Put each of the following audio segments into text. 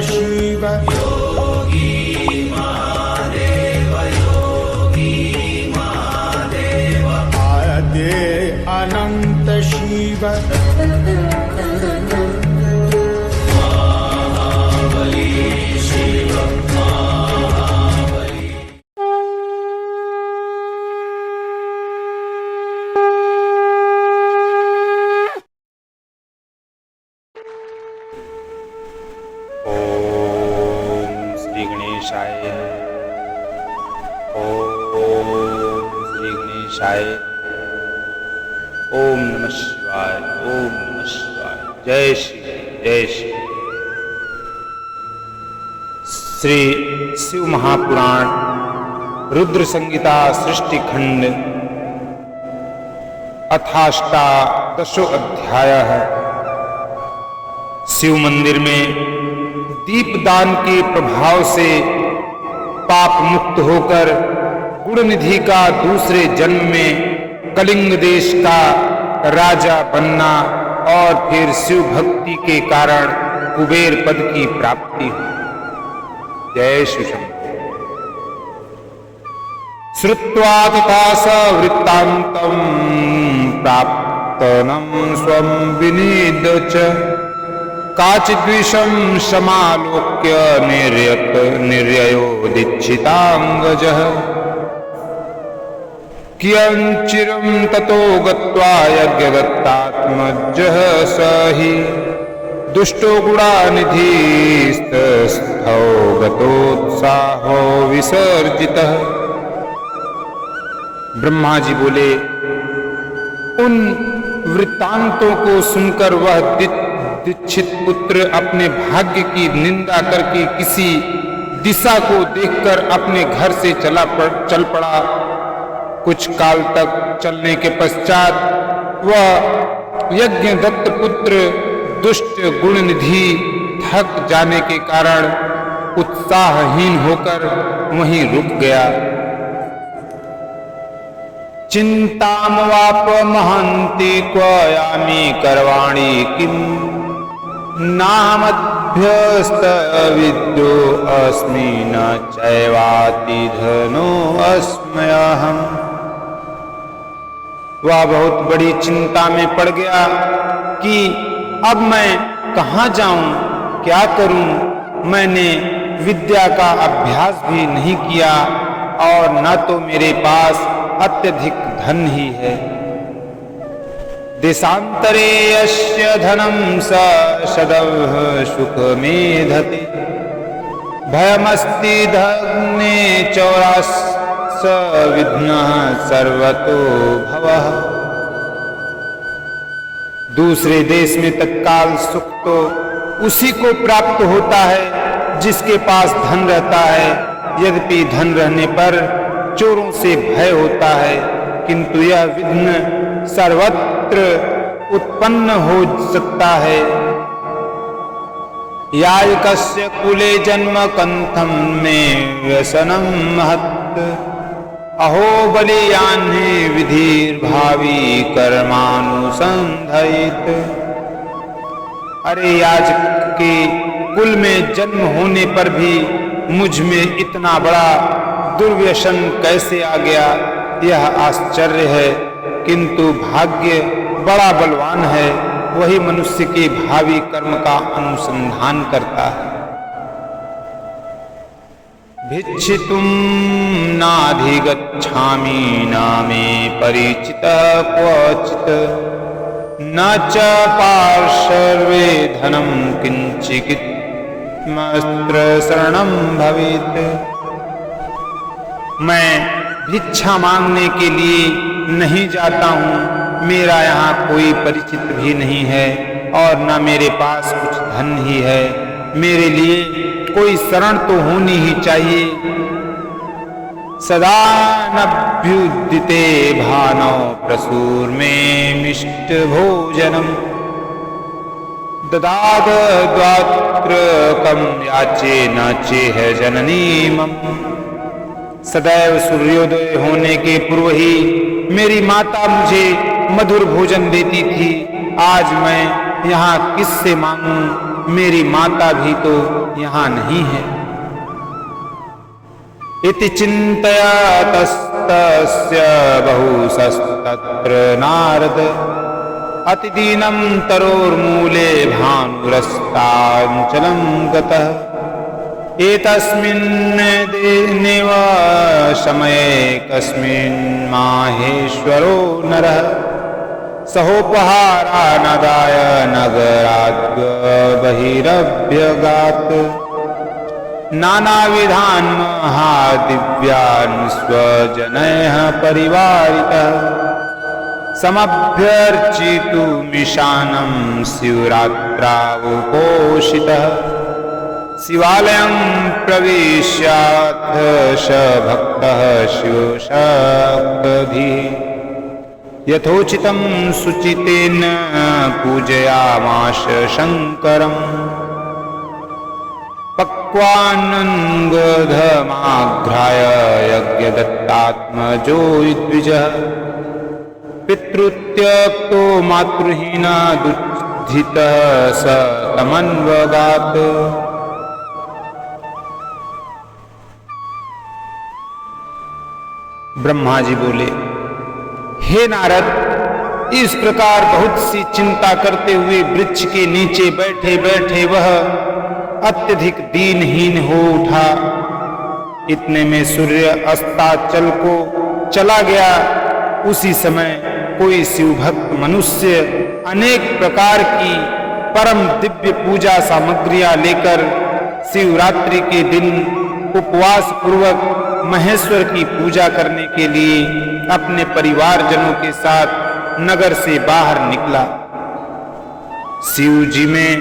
शिव योगी महादेव आदि अनंत शिव ओम नमः शिवाय। ओम नमः शिवाय। जय श्री जय श्री। श्री शिव महापुराण रुद्र संहिता सृष्टि खंड अथाष्टादशो अध्याय है। शिव मंदिर में दीपदान के प्रभाव से पाप मुक्त होकर गुणनिधि का दूसरे जन्म में कलिंग देश का राजा बनना और फिर शिव भक्ति के कारण कुबेर पद की प्राप्ति हो। जय शिव शंभो। श्रुत्वा तथा स वृत्तान्तं प्राप्तनं स्वं विनिद च काचिद्विषं समालोक्य निर्ययो दीक्षितांगजः कियंचिरं ततो गत्वा यज्ञदत्तात्मजः स हि दुष्टो गुणानिधिस्तस्थो गतोत्साहो विसर्जितः। ब्रह्मा जी बोले, उन वृत्तांतों को सुनकर वह दीक्षित पुत्र अपने भाग्य की निंदा करके किसी दिशा को देखकर अपने घर से चल पड़ा। कुछ काल तक चलने के पश्चात वह यज्ञदत्त पुत्र दुष्ट गुणनिधि थक जाने के कारण उत्साहहीन होकर वहीं रुक गया। चिंतामवाप महंति क्वयामि करवाणि किम नामभ्यस्त विद्यो अस्मि न चैवाति धनो अस्म्यहम्। वह बहुत बड़ी चिंता में पड़ गया कि अब मैं कहाँ जाऊं, क्या करूं। मैंने विद्या का अभ्यास भी नहीं किया और न तो मेरे पास अत्यधिक धन ही है। देशांतरे यस्य धनं स सदव सुखमेधते भयमस्ति धने चौरास विघ्नः सर्वतो भवः। दूसरे देश में तत्काल सुख तो उसी को प्राप्त होता है जिसके पास धन रहता है। यद्यपि धन रहने पर चोरों से भय होता है, किंतु यह विघ्न सर्वत्र उत्पन्न हो सकता है। यायकस्य कुले जन्म कंथम में व्यसनम महत् अहो बलियान्हे विधिर्भावी कर्मानुसंधयित। अरे याजक के कुल में जन्म होने पर भी मुझ में इतना बड़ा दुर्व्यसन कैसे आ गया, यह आश्चर्य है। किंतु भाग्य बड़ा बलवान है, वही मनुष्य के भावी कर्म का अनुसंधान करता है। भिक्षितुं नाधिगच्छामि नामे परिचितः क्वचित् न च पार्श्वे धनं किंचित् मस्त्र शरणं भवेत्। मैं भिक्षा मांगने के लिए नहीं जाता हूँ, मेरा यहाँ कोई परिचित भी नहीं है और न मेरे पास कुछ धन ही है। मेरे लिए कोई शरण तो होनी ही चाहिए। सदा नभ्युदिते भानौ प्रसूर में मिष्ट भोजनम ददाद द्वात्र कम याचे नाचे है जननी मम। सदैव सूर्योदय होने के पूर्व ही मेरी माता मुझे मधुर भोजन देती थी। आज मैं यहाँ किससे मांगूं, मेरी माता भी तो यहाँ नहीं है। इति चिन्तया तस्तस्य बहुशस्तत्र नारद अतिदीनं तरोर्मूले भानुरस्ताञ्चलं गतः। एतस्मिन् दिनेव समये कस्मिन् माहेश्वरो नरः सहोपहारानदाय नगराद् बहिरभ्यगात्। नानाविधान् महादिव्यान् स्वजनैः परिवारितः समभ्यर्चितुमीशानं शिवरात्रावपोषितः। शिवालयं प्रविश्याथ स भक्तः शिवशक्तिभिः यथोचितं शुचितेन पूजयामास शङ्करम्। पक्वान्नङ्गधमाघ्राय यज्ञदत्तात्मजो द्विजः पितृत्यक्तो मातृहीना दुःखितः स तमन्वगात्। ब्रह्मा जी बोले, हे नारद, इस प्रकार बहुत सी चिंता करते हुए वृक्ष के नीचे बैठे बैठे वह अत्यधिक दीनहीन हो उठा। इतने में सूर्य अस्ताचल को चला गया। उसी समय कोई शिवभक्त मनुष्य अनेक प्रकार की परम दिव्य पूजा सामग्रियां लेकर शिवरात्रि के दिन उपवास पूर्वक महेश्वर की पूजा करने के लिए अपने परिवारजनों के साथ नगर से बाहर निकला। शिव जी में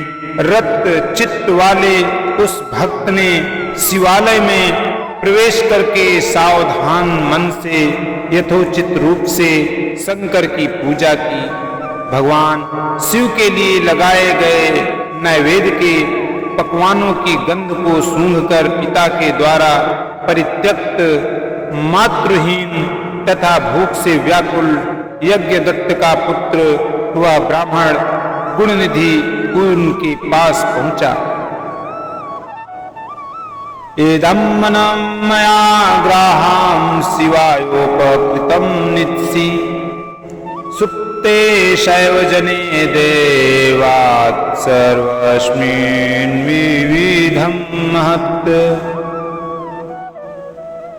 रक्त चित्त वाले उस भक्त ने शिवालय में प्रवेश करके सावधान मन से यथोचित रूप से शंकर की पूजा की। भगवान शिव के लिए लगाए गए नैवेद्य के पकवानों की गंध को सूंघकर पिता के द्वारा परित्यक्त मातृहीन तथा भूख से व्याकुल यज्ञदत्त का पुत्र वह ब्राह्मण गुणनिधि उनके पास पहुंचा। एदं मनं मया ग्राहं शिवायोपकृतं नित्सि सुप्ते शैव जने देवात् सर्वस्मिन् विविधं महत्।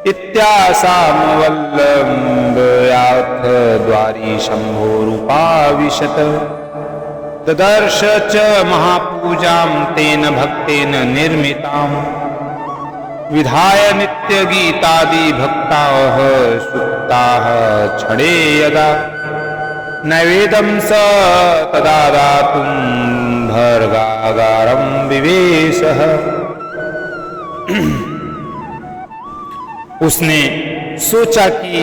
इत्यासामवल्लम्ब्याथ द्वारी शम्भोरुपाविशत। ददर्श च महापूजां तेन भक्तेन निर्मिताम्। विधाय नित्यगीतादि भक्ताः सुप्ताः क्षणे यदा नैवेदं स तदा दातुं भर्गागारं विवेशः। उसने सोचा कि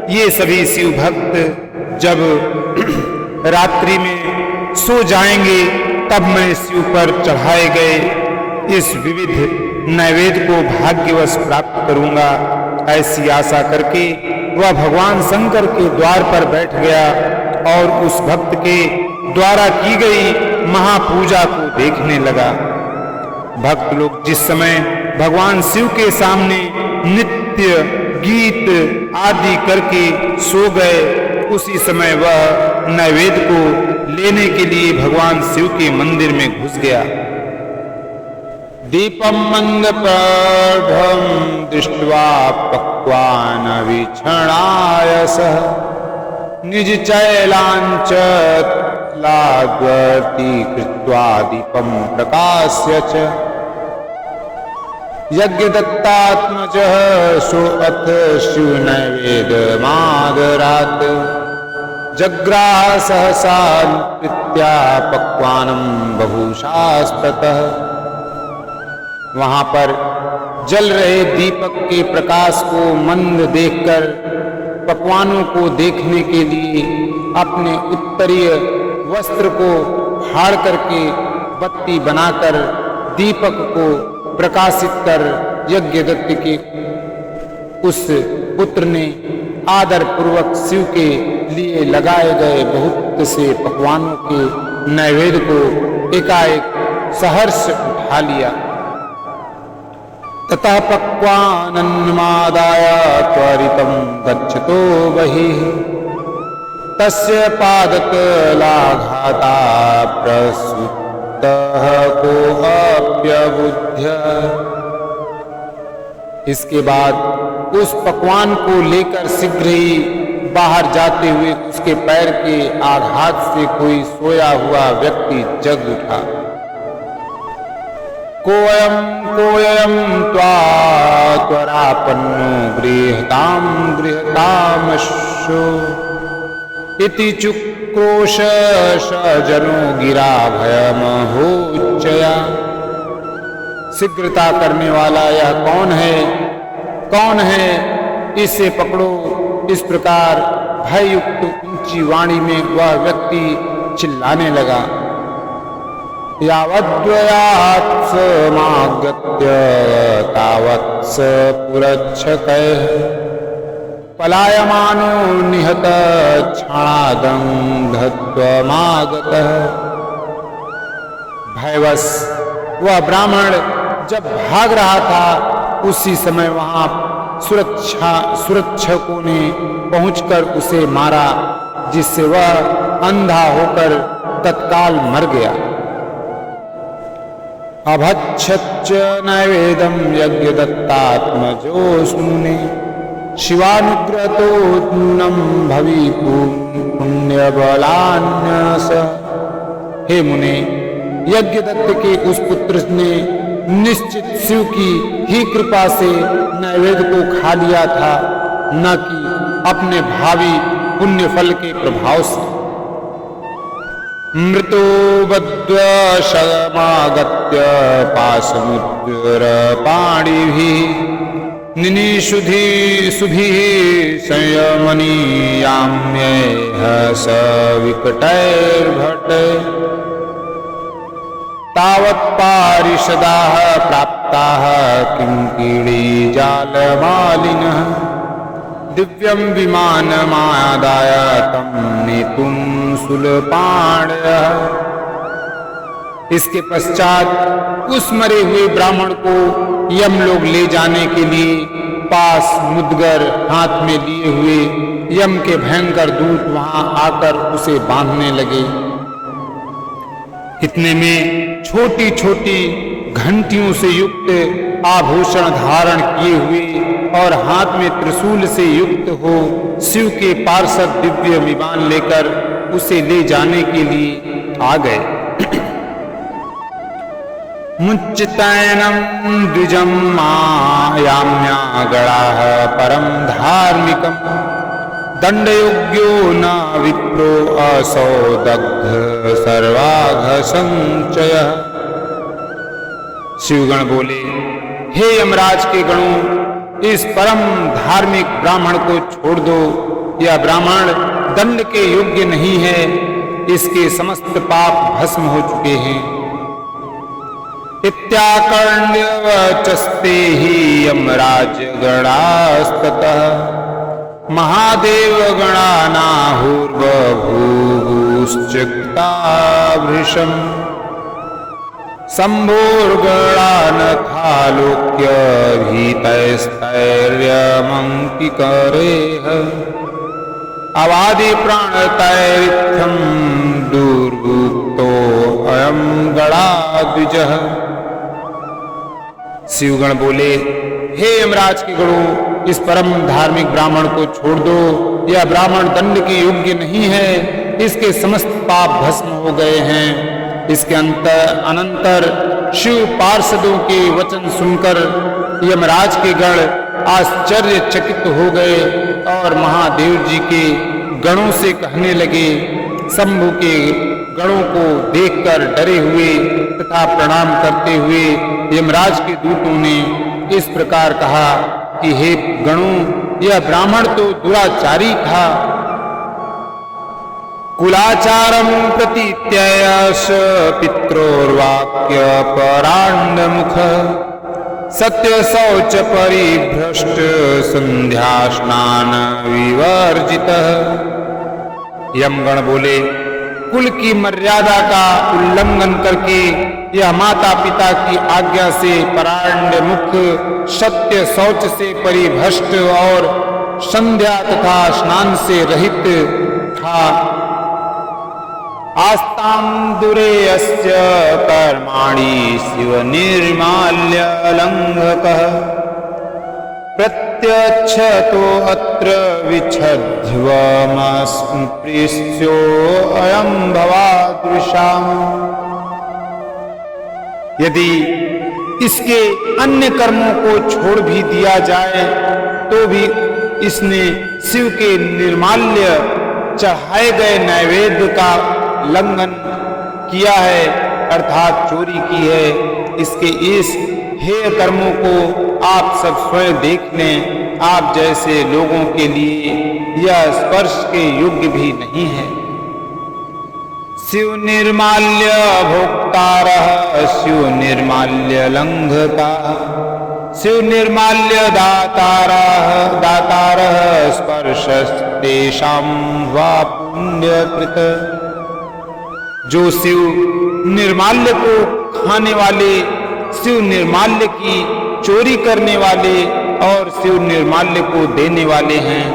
ये सभी शिव भक्त जब रात्रि में सो जाएंगे तब मैं शिव पर चढ़ाए गए इस विविध नैवेद्य को भाग्यवश प्राप्त करूंगा। ऐसी आशा करके वह भगवान शंकर के द्वार पर बैठ गया और उस भक्त के द्वारा की गई महापूजा को देखने लगा। भक्त लोग जिस समय भगवान शिव के सामने नित्य गीत आदि करके सो गए, उसी समय वह नैवेद्य को लेने के लिए भगवान शिव के मंदिर में घुस गया। दीपं मंदप्रभं दृष्ट्वा पक्वान्नवीक्षणाय सः निजचैलाञ्चलाद्वर्ती कृत्वा दीपं प्रकाश्य च। यज्ञदत्तात्मजः सोऽथ शिवनैवेद्यमादरात्। जग्राह सहसा प्रीत्या पक्वानं बहुशास्ततः। वहां पर जल रहे दीपक के प्रकाश को मंद देखकर पकवानों को देखने के लिए अपने उत्तरीय वस्त्र को फाड़ करके बत्ती बनाकर दीपक को प्रकाशित कर यज्ञदत्त के उस पुत्र ने आदर पूर्वक शिव के लिए लगाए गए बहुत से पकवानों के नैवेद्य को एकाएक सहर्ष उठा लिया। ततः पक्वानन्मादाय त्वरितं गच्छतो बहिः तस्य पादतलाघाता प्रसुतः कोऽप्यबुध्य। इसके बाद उस पकवान को लेकर शीघ्र ही बाहर जाते हुए उसके पैर के आघात से कोई सोया हुआ व्यक्ति जग उठा। कोयम त्वरापन्नो गृहतामशो इति चुक्रोश जनो गिरा भयमहोच्चया। शीघ्रता करने वाला यह कौन है, इसे पकड़ो। इस प्रकार भययुक्त ऊंची वाणी में वह व्यक्ति चिल्लाने लगा। यावद्वयात्समागत्य तावत्स पुरच्छकैः पलायमानो निहत क्षणादंधत्वमागतः। भयवश वह ब्राह्मण जब भाग रहा था उसी समय वहां सुरक्षकों ने पहुंचकर उसे मारा, जिससे वह अंधा होकर तत्काल मर गया। अभच्छच्च नैवेदं यज्ञदत्तात्मजोऽस्मुने शिवानुग्रहतो नूनं भवि पुण्यबलान्यस। हे मुने, यज्ञदत्त के उस पुत्र ने निश्चित शिव की ही कृपा से नैवेद्य को खा लिया था, न कि अपने भावी पुण्य फल के प्रभाव से। मृतो बद्वशमागत्य पाशमुद्रपाणिभिः निनिषुभिः संयमनीयाम्येह स विकटैर्भटे। तावत्पारिषदाः प्राप्ताः किङ्किणीजालमालिनः दिव्यं विमानमादाय तं नेतुं शूलपाणयः। इसके पश्चात उस मरे हुए ब्राह्मण को यमलोक ले जाने के लिए पास मुद्गर हाथ में लिए हुए यम के भयंकर दूत वहां आकर उसे बांधने लगे। इतने में छोटी छोटी घंटियों से युक्त आभूषण धारण किए हुए और हाथ में त्रिशूल से युक्त हो शिव के पार्षद दिव्य विमान लेकर उसे ले जाने के लिए आ गए। मुच्चितैनं द्विजं मायाम्यागणाः परं धार्मिकं दंडयोग्यो न विप्रो असौ दग्ध सर्वाघ संचय। शिवगण बोले, हे यमराज के गणों, इस परम धार्मिक ब्राह्मण को छोड़ दो। यह ब्राह्मण दंड के योग्य नहीं है, इसके समस्त पाप भस्म हो चुके हैं। इत्याकर्ण्य वचस्ते ही यमराज गणास्ततः महादेव गणानाहुर्बभूश्चित्ताभृशम् शम्भोर्गणानथालोक्य भीतैस्तैर्यमङ्किकरेह अवादि प्राणतैरित्थं दुर्गुप्तो अयं गणाद्विजः। शिवगण बोले, हे यमराज के गणों, इस परम धार्मिक ब्राह्मण को छोड़ दो। यह ब्राह्मण दंड के योग्य नहीं है, इसके समस्त पाप भस्म हो गए हैं। इसके अनंतर शिव पार्षदों के वचन सुनकर यमराज के गण आश्चर्यचकित हो गए और महादेव जी के गणों से कहने लगे। शंभु के गणों को देखकर डरे हुए तथा प्रणाम करते हुए यमराज के दूतों ने इस प्रकार कहा कि हे गणों, यह ब्राह्मण तो दुराचारी था। कुलाचारं प्रतीत्ययश पित्रोर्वाक्य पराण्डमुख सत्य शौच परिभ्रष्ट संध्या स्नान विवर्जितः। यमगण बोले, कुल की मर्यादा का उल्लंघन करके यह माता पिता की आज्ञा से पराण्य मुख, सत्य शौच से परिभ्रष्ट और संध्या तथा स्नान से रहित था। आस्तां दुरे अस्य कर्माणि शिव निर्माल्य लंघकः प्रत्यक्षतो अत्र विच्छध्वमस्पृश्यो अयं भवादृशाम्। यदि इसके अन्य कर्मों को छोड़ भी दिया जाए तो भी इसने शिव के निर्माल्य चढ़ाए गए नैवेद्य का उल्लंघन किया है, अर्थात चोरी की है। इसके इस हेय कर्मों को आप सब स्वयं देख लें। आप जैसे लोगों के लिए यह स्पर्श के योग्य भी नहीं है। शिव निर्माल्य भोक्तारः शिव निर्माल्य लंघका शिव निर्माल्य दातारः स्पर्शस्तेषां वा पुण्यकृत। जो शिव निर्माल्य को खाने वाले, शिव निर्माल्य की चोरी करने वाले और शिव निर्माल्य को देने वाले हैं,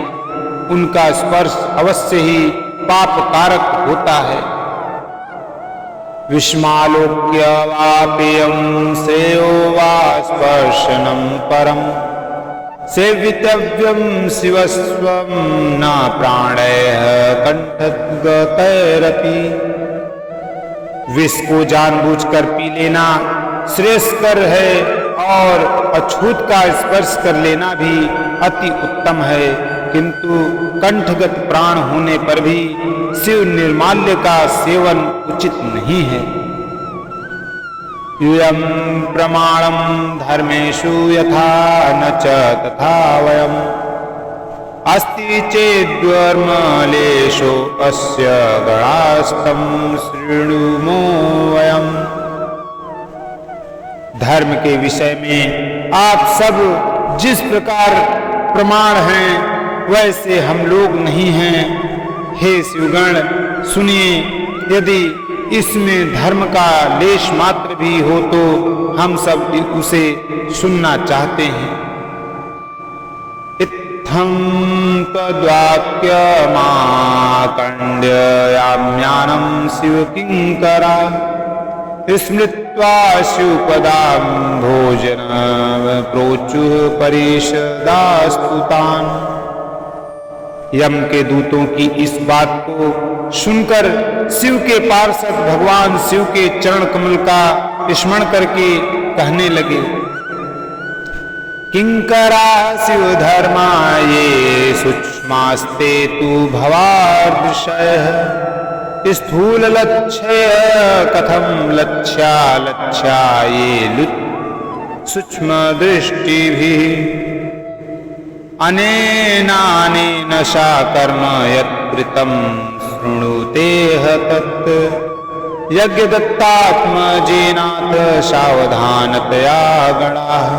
उनका स्पर्श अवश्य ही पाप कारक होता है। विस्मालोक्य वापेयं श्रेयो वा स्पर्शनं परम सेवितव्यं शिवस्वं न प्राणैः कंठगतैरपि। विष को जानबूझकर पी लेना श्रेयस्कर है और अछूत का स्पर्श कर लेना भी अति उत्तम है, किंतु कंठगत प्राण होने पर भी शिव निर्माल्य का सेवन उचित नहीं है। यूयं प्रमाणं धर्मेषु यथा न च तथा वयम् अस्ति चेद्वर्मलेशो अस्य गणास्तं शृणुमो वयम्। धर्म के विषय में आप सब जिस प्रकार प्रमाण हैं वैसे हम लोग नहीं हैं। हे शिवगण, सुनिए, यदि इसमें धर्म का लेश मात्र भी हो तो हम सब उसे सुनना चाहते हैं। इत्थं तद्वाक्य माकण्ड्याम्यानं शिवकिंकरा स्मृत्वा शिवपदां भोजनं प्रोचुः परिषदास्तुतान्। यम के दूतों की इस बात को सुनकर शिव के पार्षद भगवान शिव के चरण कमल का स्मरण करके कहने लगे, किंकरा शिव धर्मा ये सूक्ष्मास्ते तु भवादृशयः स्थूल लक्ष्य कथम लक्ष्या ये सूक्ष्म दृष्टि भी अनेनानेन सा कर्म यत्कृतं शृणुतेह तत् यज्ञदत्तात्मजेनाथ सावधानतया गणाः।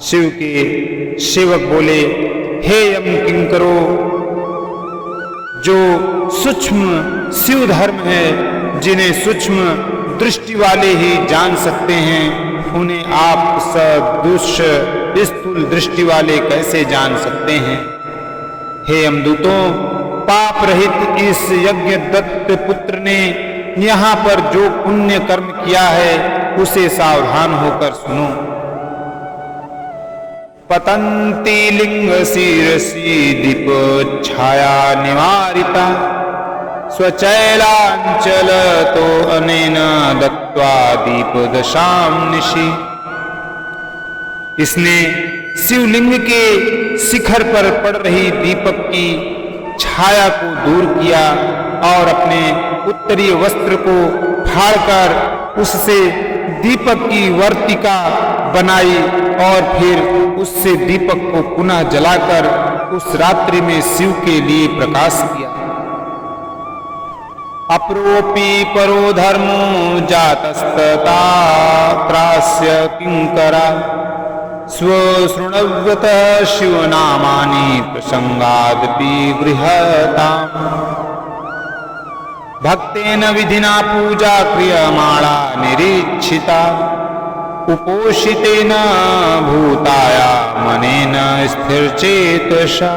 शिव के सेवक बोले, हे यम किंकरो, जो सूक्ष्म शिव धर्म है, जिन्हें सूक्ष्म दृष्टि वाले ही जान सकते हैं, उन्हें आप सदृश्य स्थूल दृष्टि वाले कैसे जान सकते हैं। हे यमदूतों, पाप रहित इस यज्ञ दत्त पुत्र ने यहाँ पर जो पुण्य कर्म किया है उसे सावधान होकर सुनो। पतंती लिंग शीरसी दीप छाया निवारिता स्वचैलांचल तो अनेन दत्वा दीप दशाम निशि। इसने शिवलिंग के शिखर पर पड़ रही दीपक की छाया को दूर किया और अपने उत्तरीय वस्त्र को फाड़कर उससे दीपक की वर्तिका बनाई और फिर उससे दीपक को पुनः जलाकर उस रात्रि में शिव के लिए प्रकाश किया। अप्रोपि परो धर्मो जातस्तता त्रास्य किंकरा स्वशृणव्रत शिवनामानि प्रसंगादपि गृहताम्। भक्तेन विधिना पूजा क्रियमाणा दीक्षिता उपोषितेन भूताया मनेन स्थिरचेतसा।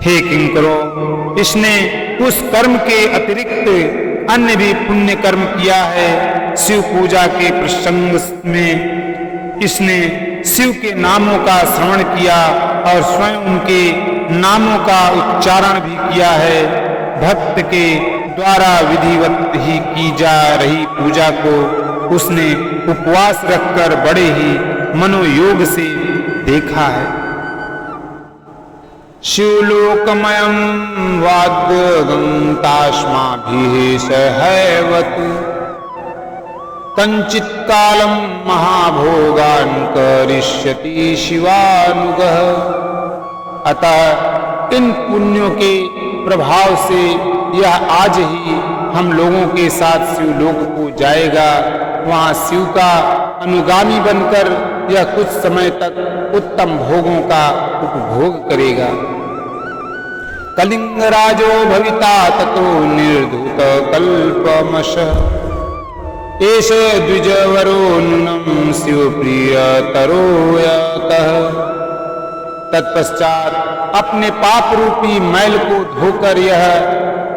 हे किंकरो, इसने उस कर्म के अतिरिक्त अन्य भी पुण्य कर्म किया है। शिव पूजा के प्रसंग में इसने शिव के नामों का श्रवण किया और स्वयं उनके नामों का उच्चारण भी किया है। भक्त के द्वारा विधिवत ही की जा रही पूजा को उसने उपवास रखकर बड़े ही मनोयोग से देखा है। शिवलोकमयं वाद्यगं तास्माभिः सहैवत् कञ्चित् कालं महाभोगान् करिष्यति शिवानुगः। अतः इन पुण्यों के प्रभाव से यह आज ही हम लोगों के साथ शिवलोक को जाएगा। वहां शिव का अनुगामी बनकर यह कुछ समय तक उत्तम भोगों का उपभोग करेगा। कलिंगराजो भविता ततो निर्धूत कल्पमश एष द्विजवरो नूनं शिवप्रियतरो यतः। तत्पश्चात अपने पाप रूपी मैल को धोकर यह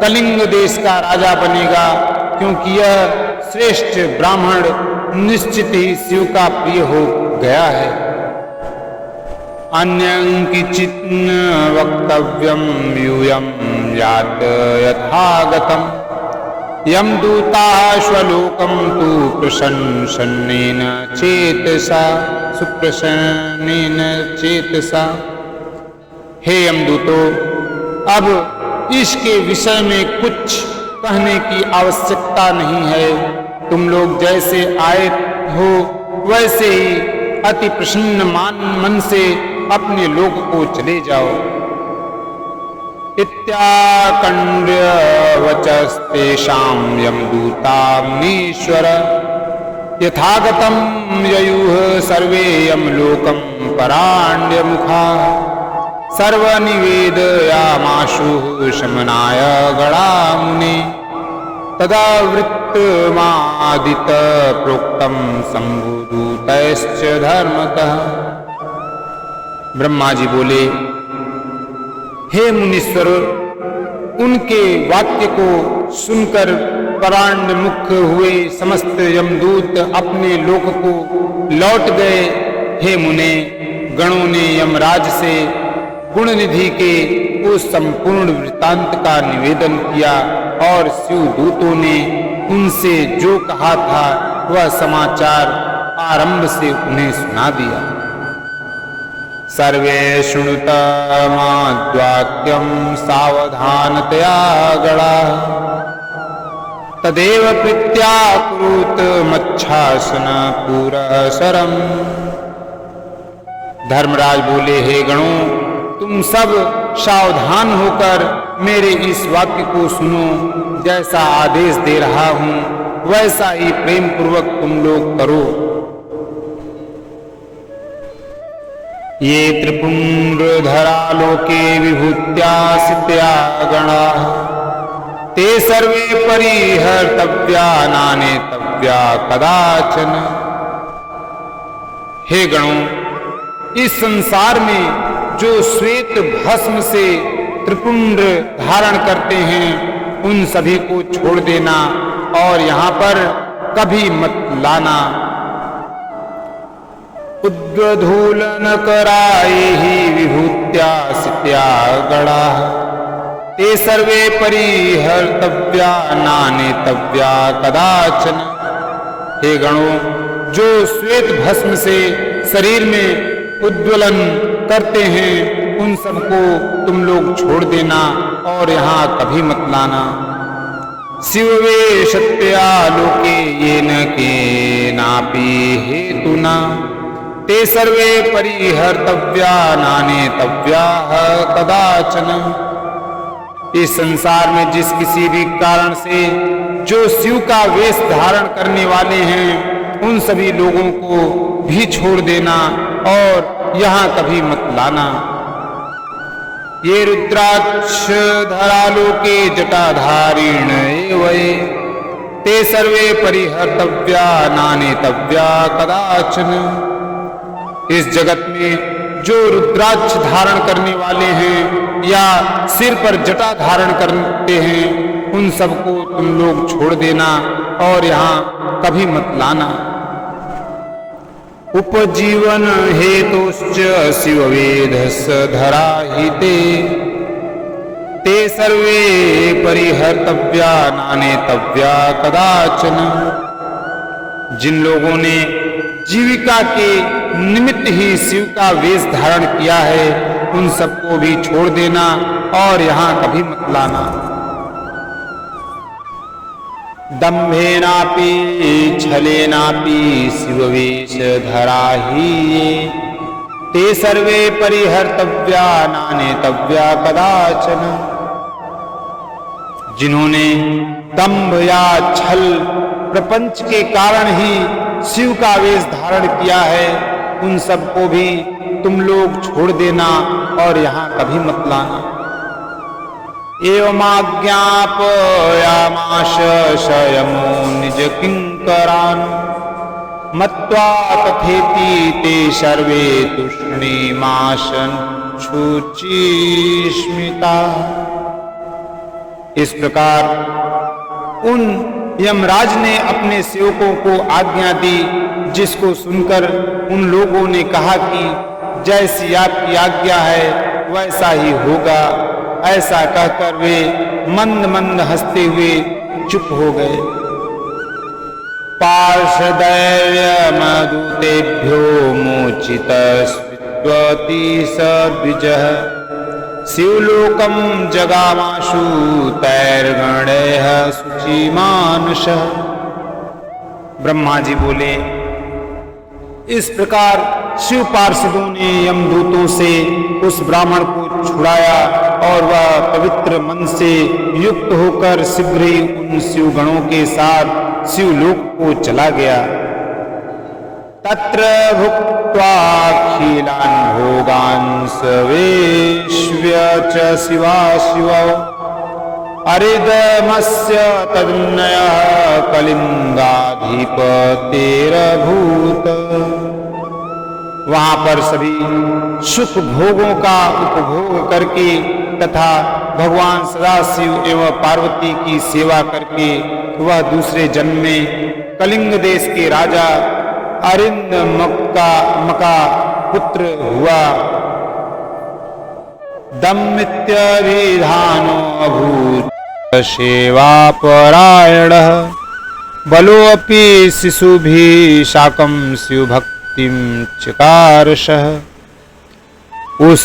कलिंग देश का राजा बनेगा, क्योंकि यह श्रेष्ठ ब्राह्मण निश्चित ही शिव का प्रिय हो गया है। अन्यं किंचित् न वक्तव्यं यूयं यात यथागतम् यम दूताः स्वलोकं तु प्रशंसन्नेन चेतसा सुप्रसन्नेन चेतसा। हे यमदूतो, अब इसके विषय में कुछ कहने की आवश्यकता नहीं है। तुम लोग जैसे आए हो वैसे ही अति प्रसन्न मन से अपने लोक को चले जाओ। इत्याकण्ड्य वचस्तेषां यमदूताग्नीश्वर यथागतं ययुः सर्वे यमलोकं पराण्यमुखाः। सर्वनिवेदयामाशुः शमनाय गणामुने तदा वृत्तमादित प्रोक्तं शंभुदूतैश्च धर्मतः। ब्रह्मा जी बोले, हे मुनीश्वर, उनके वाक्य को सुनकर पराण्यमुख हुए समस्त यमदूत अपने लोक को लौट गए। हे मुने, गणों ने यमराज से गुणनिधि के उस संपूर्ण वृत्तांत का निवेदन किया और शिवदूतों ने उनसे जो कहा था वह समाचार आरंभ से उन्हें सुना दिया। सर्वे शृणुतमाद्वाक्यं सावधानतया गणाः तदेव प्रीत्या कुरुत मच्छासन पुरःसरम्। धर्मराज बोले, हे गणों, तुम सब सावधान होकर मेरे इस वाक्य को सुनो। जैसा आदेश दे रहा हूं वैसा ही प्रेम पूर्वक तुम लोग करो। ये त्रिपुंड्रधरालोके विभूत्या सिद्ध्या गणाः ते सर्वे परिहर्तव्या नानेतव्या कदाचन। हे गणों, इस संसार में जो श्वेत भस्म से त्रिपुंड धारण करते हैं उन सभी को छोड़ देना और यहाँ पर कभी मत लाना। उद्वधूलन कराये ही विभूत्या सित्या गणाः ते सर्वे परिहर्तव्या नानेतव्या कदाचन। हे गणों, जो श्वेत भस्म से शरीर में उद्वलन करते हैं उन सबको तुम लोग छोड़ देना और यहाँ कभी मत लाना। शिवे सत्या लोके येन केनापि हेतुना ते सर्वे परिहर्तव्या नानेतव्याः कदाचन। इस संसार में जिस किसी भी कारण से जो शिव का वेश धारण करने वाले हैं उन सभी लोगों को भी छोड़ देना और यहाँ कभी मत लाना। ये रुद्राक्ष धरालोके जटाधारीण एवं ते सर्वे परिहर्तव्या नानेतव्या कदाचन। इस जगत में जो रुद्राक्ष धारण करने वाले हैं या सिर पर जटा धारण करते हैं, उन सबको तुम लोग छोड़ देना और यहाँ कभी मत लाना। उपजीवन हेतुश्च शिववेदस धराहिते ते सर्वे परिहर्तव्या नानेतव्या कदाचन। जिन लोगों ने जीविका के निमित्त ही शिव का वेश धारण किया है, उन सबको भी छोड़ देना और यहाँ कभी मत लाना। दम्भेनापि छलेनापि शिववेश धराहि ये ते सर्वे परिहर्तव्या नानेतव्या कदाचन। जिन्होंने दंभ या छल प्रपंच के कारण ही शिव का वेश धारण किया है, उन सबको भी तुम लोग छोड़ देना और यहाँ कभी मत लाना। एवमाज्ञापयामाश स्वयमो निज किंकरान् मत्वा तथेति ते सर्वे तूष्णीमाशन शुचिस्मिता। इस प्रकार उन यमराज ने अपने सेवकों को आज्ञा दी, जिसको सुनकर उन लोगों ने कहा कि जैसी आपकी आज्ञा है वैसा ही होगा। ऐसा कहकर वे मंद मंद हंसते हुए चुप हो गए। पार्षदैर्यमदूतेभ्यो मोचितस्त्वति सद्विजः शिवलोकम जगामाशु तैर्गणैः शुचिमानसः। ब्रह्मा जी बोले, इस प्रकार शिव पार्षदों ने यमदूतों से उस ब्राह्मण को छुड़ाया और वह पवित्र मन से युक्त होकर शीघ्र ही उन शिवगणों के साथ शिवलोक को चला गया। तत्र भुक्त्वाखिलान् भोगान् सवेश्व्य च शिवाशिवौ अरिदमस्य तदन्यः कलिंगाधिपतेरभूत। वहां पर सभी सुख भोगों का उपभोग करके तथा भगवान सदाशिव एवं पार्वती की सेवा करके वह दूसरे जन्म में कलिंग देश के राजा अरिंदमका पुत्र हुआ। दम्मित्यभिधानो अभूत सेवापरायणः बलोऽपि शिशुभिः साकं शिवभक्तिं चकारशः। उस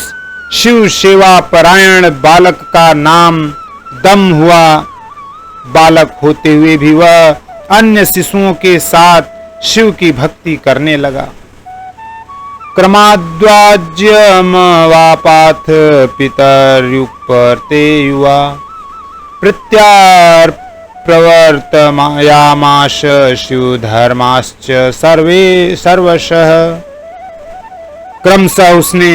शिव सेवा परायण बालक का नाम दम हुआ। बालक होते हुए भी वह अन्य शिशुओं के साथ शिव की भक्ति करने लगा। क्रमाद्वाज्यमवापाथ पितर्युपर्ते युवा प्रवर्तमायामाश शिव धर्माश्च सर्वशः। क्रमशः उसने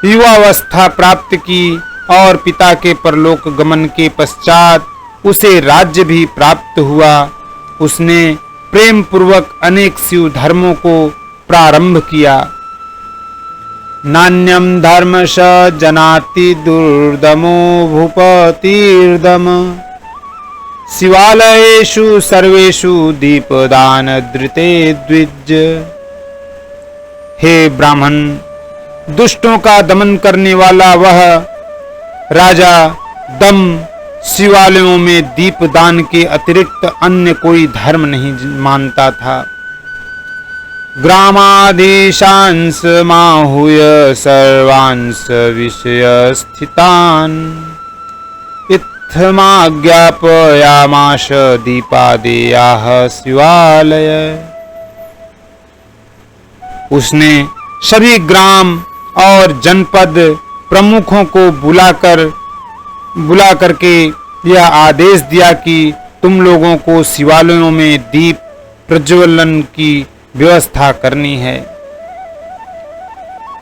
युवावस्था प्राप्त की और पिता के परलोक गमन के पश्चात उसे राज्य भी प्राप्त हुआ। उसने प्रेम पूर्वक अनेक शिव धर्मों को प्रारंभ किया। नान्यम धर्म स जनाति दुर्दमो भूपतिर्दम शिवालयेषु सर्वेषु दीपदान धृते द्विज। हे ब्राह्मण, दुष्टों का दमन करने वाला वह राजा दम शिवालयों में दीपदान के अतिरिक्त अन्य कोई धर्म नहीं मानता था। ग्रामाधीशांस माहुय सर्वांस विषय स्थितान् इत्थमाज्ञापयामाश दीपादेयाः शिवालय। उसने सभी ग्राम और जनपद प्रमुखों को बुला करके यह आदेश दिया कि तुम लोगों को शिवालयों में दीप प्रज्वलन की व्यवस्था करनी है।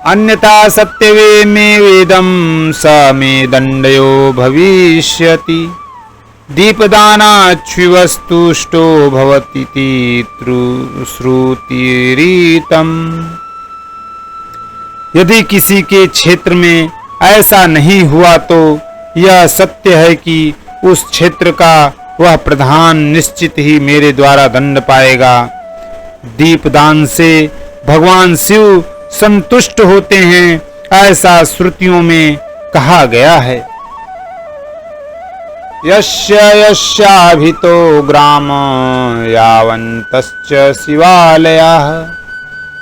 अन्यथा सत्यवे में वेदम स मे दंडयो भविष्यति दीपदानाच्छ्विवस्तुष्टो भवतीति श्रुतिरीतम्। यदि किसी के क्षेत्र में ऐसा नहीं हुआ तो यह सत्य है कि उस क्षेत्र का वह प्रधान निश्चित ही मेरे द्वारा दंड पाएगा। दीपदान से भगवान शिव संतुष्ट होते हैं, ऐसा श्रुतियों में कहा गया है। यस्य यस्याभितो ग्राम यावन्तश्च शिवालयाः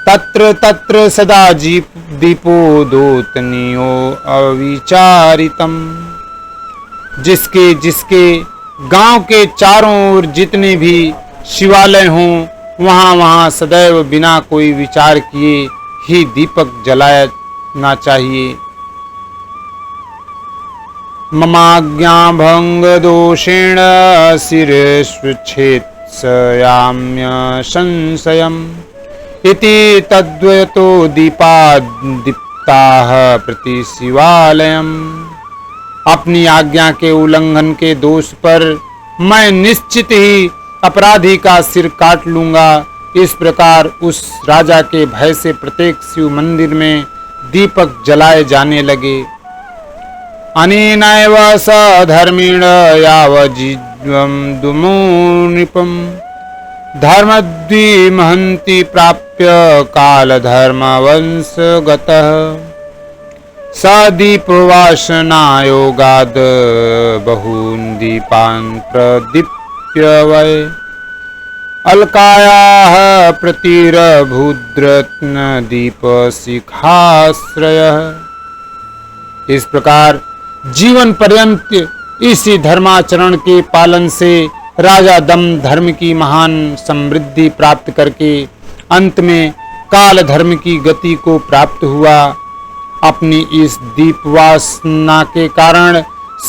तत्र तत्र सदा दीपो दोतनीयो अविचारितम्। जिसके जिसके गांव के चारों ओर जितने भी शिवालय हों, वहां वहां सदैव बिना कोई विचार किए ही दीपक जलाना चाहिए। ममाज्ञा भंग दोषेण शिरस्वच्छेत्स्याम्य संशयम् इति तद्वतो दीपादीप्ताः प्रति शिवालयम्। अपनी आज्ञा के उल्लंघन के दोष पर मैं निश्चित ही अपराधी का सिर काट लूंगा। इस प्रकार उस राजा के भय से प्रत्येक शिव मंदिर में दीपक जलाए जाने लगे। अनेनैव स धर्मेण यावज्जीवं दुमो नृपम् धर्मद्विमहन्ति प्राप्य कालधर्मवंशगतः स दीपवासनायोगाद् बहून् दीपान् प्रदीप्य वै अलकायाः प्रतिरभूद्रत्न दीपशिखाश्रयः। इस प्रकार जीवन पर्यंत इसी धर्माचरण के पालन से राजा दम धर्म की महान समृद्धि प्राप्त करके अंत में काल धर्म की गति को प्राप्त हुआ। अपनी इस दीपवासना के कारण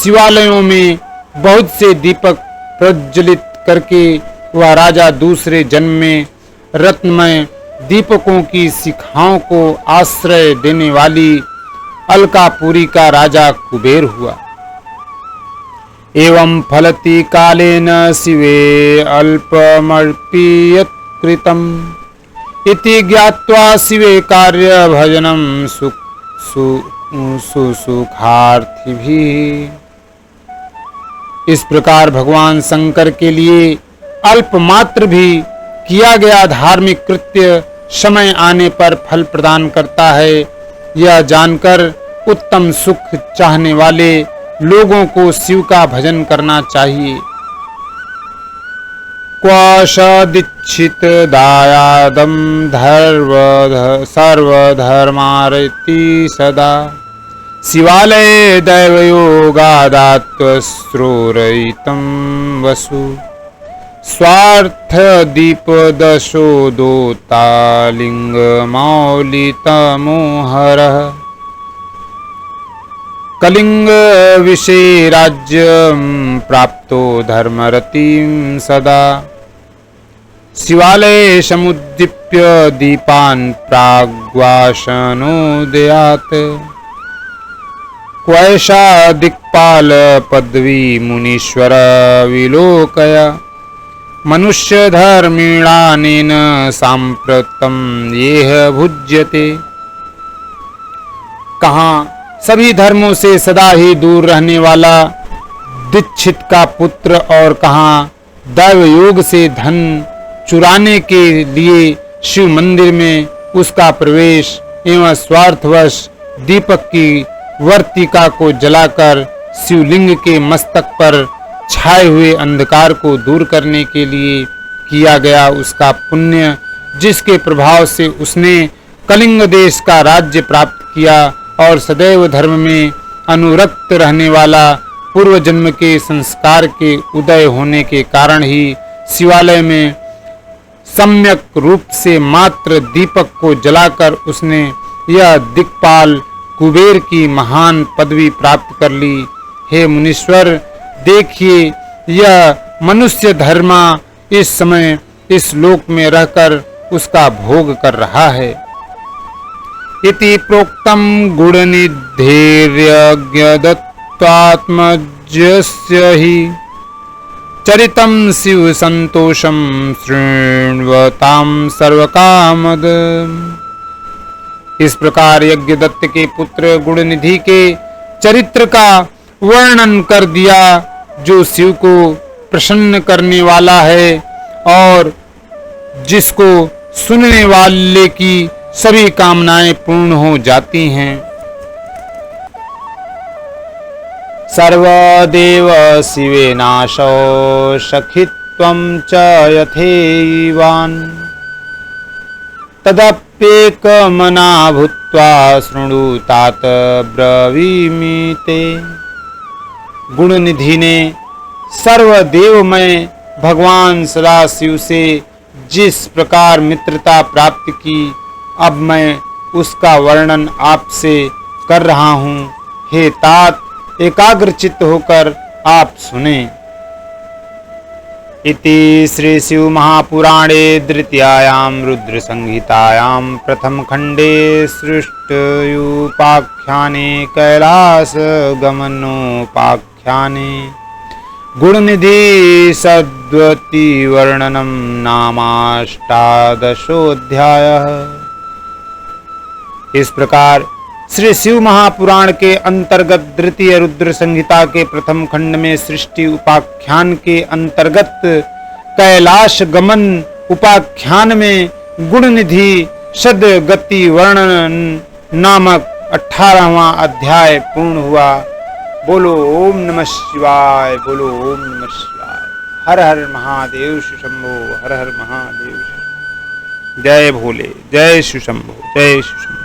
शिवालयों में बहुत से दीपक प्रज्वलित करके वह राजा दूसरे जन्म में रत्नमय दीपकों की शिखाओं को आश्रय देने वाली अलकापुरी का राजा कुबेर हुआ। एवं फलति कालेन शिवे अल्पमर्पियत् कृतम् इति ज्ञात्वा शिवे कार्य भजनम सुखार्थिभिः। इस प्रकार भगवान शंकर के लिए अल्पमात्र भी किया गया धार्मिक कृत्य समय आने पर फल प्रदान करता है। यह जानकर उत्तम सुख चाहने वाले लोगों को शिव का भजन करना चाहिए। क्वशदिच्छित दायादम सर्वधर्मारति सदा शिवालये दैवयोगादात्वस्रोरयितं वसु स्वार्थ दीपदशो दोतालिंग मौलितमोहरः कलिंग विषे राज्यं प्राप्तो धर्मरतिं सदा शिवालये समुद्दीप्य दीपान् प्राग्वासनोदयात् क्वैषा दिक्पाल पदवी मुनीश्वर विलोकय मनुष्य धर्मिणानेन सांप्रतं येह भुज्यते। कहाँ सभी धर्मों से सदा ही दूर रहने वाला दीक्षित का पुत्र और कहाँ दैव योग से धन चुराने के लिए शिव मंदिर में उसका प्रवेश एवं स्वार्थवश दीपक की वर्तिका को जलाकर शिवलिंग के मस्तक पर छाए हुए अंधकार को दूर करने के लिए किया गया उसका पुण्य, जिसके प्रभाव से उसने कलिंग देश का राज्य प्राप्त किया और सदैव धर्म में अनुरक्त रहने वाला पूर्व जन्म के संस्कार के उदय होने के कारण ही शिवालय में सम्यक रूप से मात्र दीपक को जलाकर उसने यह दिक्पाल कुबेर की महान पदवी प्राप्त कर ली। हे मुनीश्वर, देखिए यह मनुष्य धर्मा इस समय इस लोक में रहकर उसका भोग कर रहा है। इति प्रोक्तम गुणनिधेर्यज्ञ दत्तात्मजस्य हि चरितम शिव संतोषम शृण्वताम सर्वकामद। इस प्रकार यज्ञदत्त के पुत्र गुणनिधि के चरित्र का वर्णन कर दिया, जो शिव को प्रसन्न करने वाला है और जिसको सुनने वाले की सभी कामनाएं पूर्ण हो जाती हैं। सर्वदेव शिवे नाशो सखित्वं च यथैवान् तदप्येकमना भूत्वा शृणुतात ब्रवीमि ते। गुणनिधि ने सर्वदेवमय भगवान सदाशिव से जिस प्रकार मित्रता प्राप्त की, अब मैं उसका वर्णन आपसे कर रहा हूँ। हे तात, एकाग्रचित्त होकर आप सुने। इति श्री शिव महापुराणे द्वितीयायां रुद्र संहितायां प्रथम खंडे सृष्टयुपाख्याने कैलास गमनोपाख्याने गुणनिधि सद्वती वर्णनम नामाष्टादशोऽध्यायः। इस प्रकार श्री शिव महापुराण के अंतर्गत द्वितीय रुद्र संहिता के प्रथम खंड में सृष्टि उपाख्यान के अंतर्गत कैलाश गमन उपाख्यान में गुणनिधि सद्गति वर्णन नामक 18वां अध्याय पूर्ण हुआ। बोलो ओम नमः शिवाय, बोलो ओम नमः शिवाय। हर हर महादेव शंभो, हर हर महादेव। जय भोले, जय शिव शंभो, जय शिव शंभो।